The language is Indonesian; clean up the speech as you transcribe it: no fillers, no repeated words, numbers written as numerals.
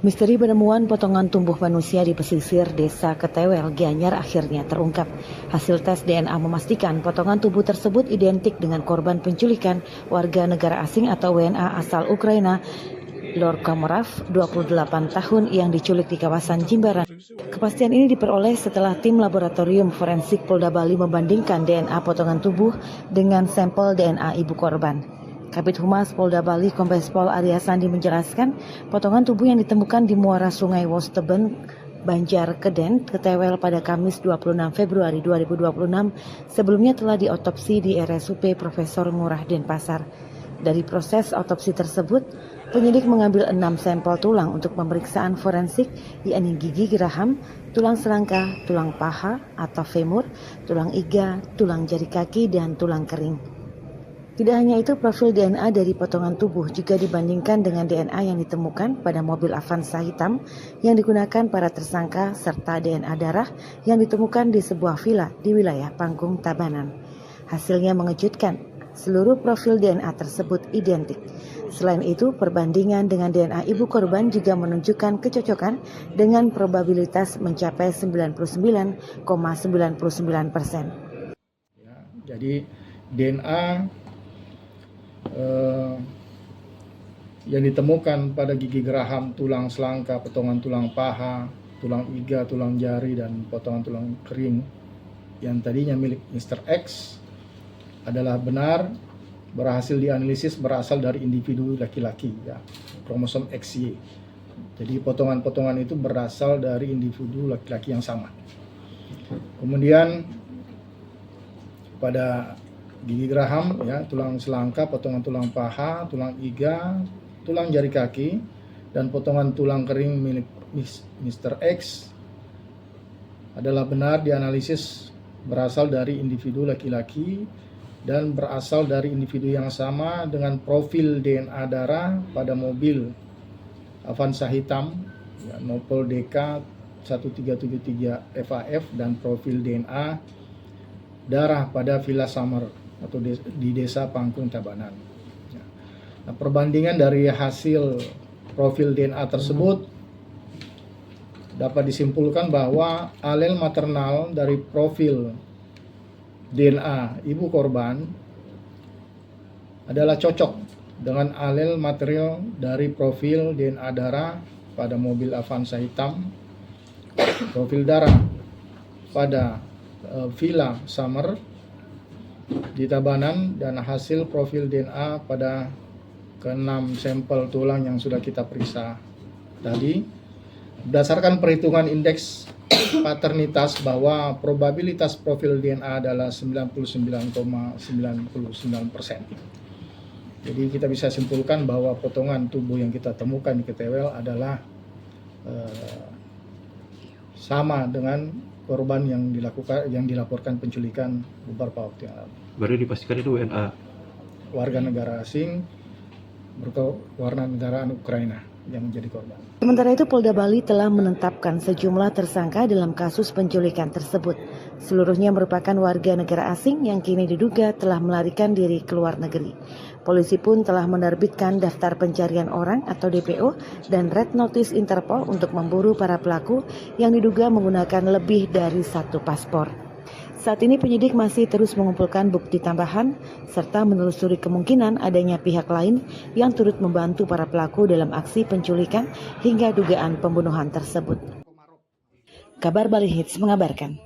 Misteri penemuan potongan tubuh manusia di pesisir desa Ketewel, Gianyar akhirnya terungkap. Hasil tes DNA memastikan potongan tubuh tersebut identik dengan korban penculikan warga negara asing atau WNA asal Ukraina, Lord Komarov, 28 tahun yang diculik di kawasan Jimbaran. Kepastian ini diperoleh setelah tim laboratorium forensik Polda Bali membandingkan DNA potongan tubuh dengan sampel DNA ibu korban. Kabid Humas Polda Bali Kombes Pol Arya Sandi menjelaskan, potongan tubuh yang ditemukan di muara Sungai Wosteben, Banjar Keden, Ketewel pada Kamis 26 Februari 2026 sebelumnya telah diotopsi di RSUP Profesor Ngurah Denpasar. Dari proses otopsi tersebut, penyidik mengambil 6 sampel tulang untuk pemeriksaan forensik, yakni gigi geraham, tulang selangka, tulang paha atau femur, tulang iga, tulang jari kaki, dan tulang kering. Tidak hanya itu, profil DNA dari potongan tubuh juga dibandingkan dengan DNA yang ditemukan pada mobil Avanza hitam yang digunakan para tersangka serta DNA darah yang ditemukan di sebuah villa di wilayah Panggung Tabanan. Hasilnya mengejutkan, seluruh profil DNA tersebut identik. Selain itu, perbandingan dengan DNA ibu korban juga menunjukkan kecocokan dengan probabilitas mencapai 99,99%. Jadi DNA yang ditemukan pada gigi geraham, tulang selangka, potongan tulang paha, tulang iga, tulang jari, dan potongan tulang kering yang tadinya milik Mr. X adalah benar berhasil dianalisis berasal dari individu laki-laki, ya, kromosom XY. Jadi potongan-potongan itu berasal dari individu laki-laki yang sama. Kemudian pada gigi geraham, ya, tulang selangka, potongan tulang paha, tulang iga, tulang jari kaki, dan potongan tulang kering milik Mr. X adalah benar dianalisis berasal dari individu laki-laki dan berasal dari individu yang sama dengan profil DNA darah pada mobil Avanza hitam, ya, Nopol DK 1373 FAF, dan profil DNA darah pada Villa Summer atau di desa Panggung Tabanan. Nah, perbandingan dari hasil profil DNA tersebut dapat disimpulkan bahwa alel maternal dari profil DNA ibu korban adalah cocok dengan alel material dari profil DNA darah pada mobil Avanza hitam, profil darah pada Villa Summer di Tabanan, dan hasil profil DNA pada ke-6 sampel tulang yang sudah kita periksa tadi. Berdasarkan perhitungan indeks paternitas bahwa probabilitas profil DNA adalah 99,99%. Jadi kita bisa simpulkan bahwa potongan tubuh yang kita temukan di Ketewel adalah sama dengan korban yang dilaporkan penculikan beberapa waktu yang lalu. Berarti dipastikan itu WNA, warga negara asing berwarna negara Ukraina yang menjadi korban. Sementara itu, Polda Bali telah menetapkan sejumlah tersangka dalam kasus penculikan tersebut. Seluruhnya merupakan warga negara asing yang kini diduga telah melarikan diri ke luar negeri. Polisi pun telah menerbitkan daftar pencarian orang atau DPO dan red notice Interpol untuk memburu para pelaku yang diduga menggunakan lebih dari 1 paspor. Saat ini penyidik masih terus mengumpulkan bukti tambahan serta menelusuri kemungkinan adanya pihak lain yang turut membantu para pelaku dalam aksi penculikan hingga dugaan pembunuhan tersebut. Kabar Bali Hits mengabarkan.